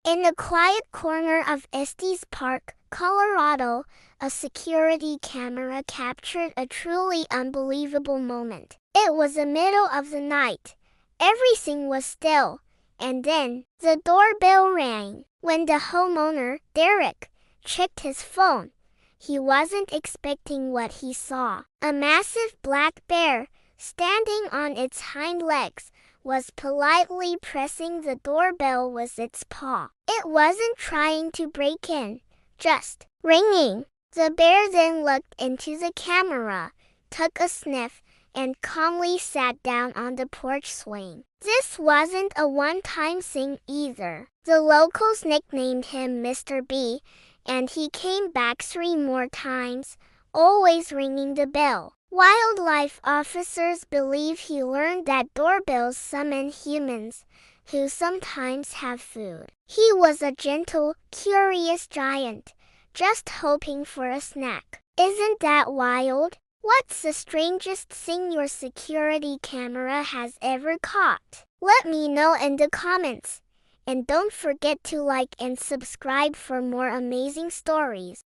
In a quiet corner of Estes Park, Colorado, a security camera captured a truly unbelievable moment. It was the middle of the night. Everything was still. And then, the doorbell rang. When the homeowner, Derek, checked his phone, he wasn't expecting what he saw. A massive black bear, standing on its hind legs, was politely pressing the doorbell with its paw. It wasn't trying to break in, just ringing. The bear then looked into the camera, took a sniff, and calmly sat down on the porch swing. This wasn't a one-time thing either. The locals nicknamed him Mr. B, and he came back 3 more times, always ringing the bell. Wildlife officers believe he learned that doorbells summon humans, who sometimes have food. He was a gentle, curious giant, just hoping for a snack. Isn't that wild? What's the strangest thing your security camera has ever caught? Let me know in the comments. And don't forget to like and subscribe for more amazing stories.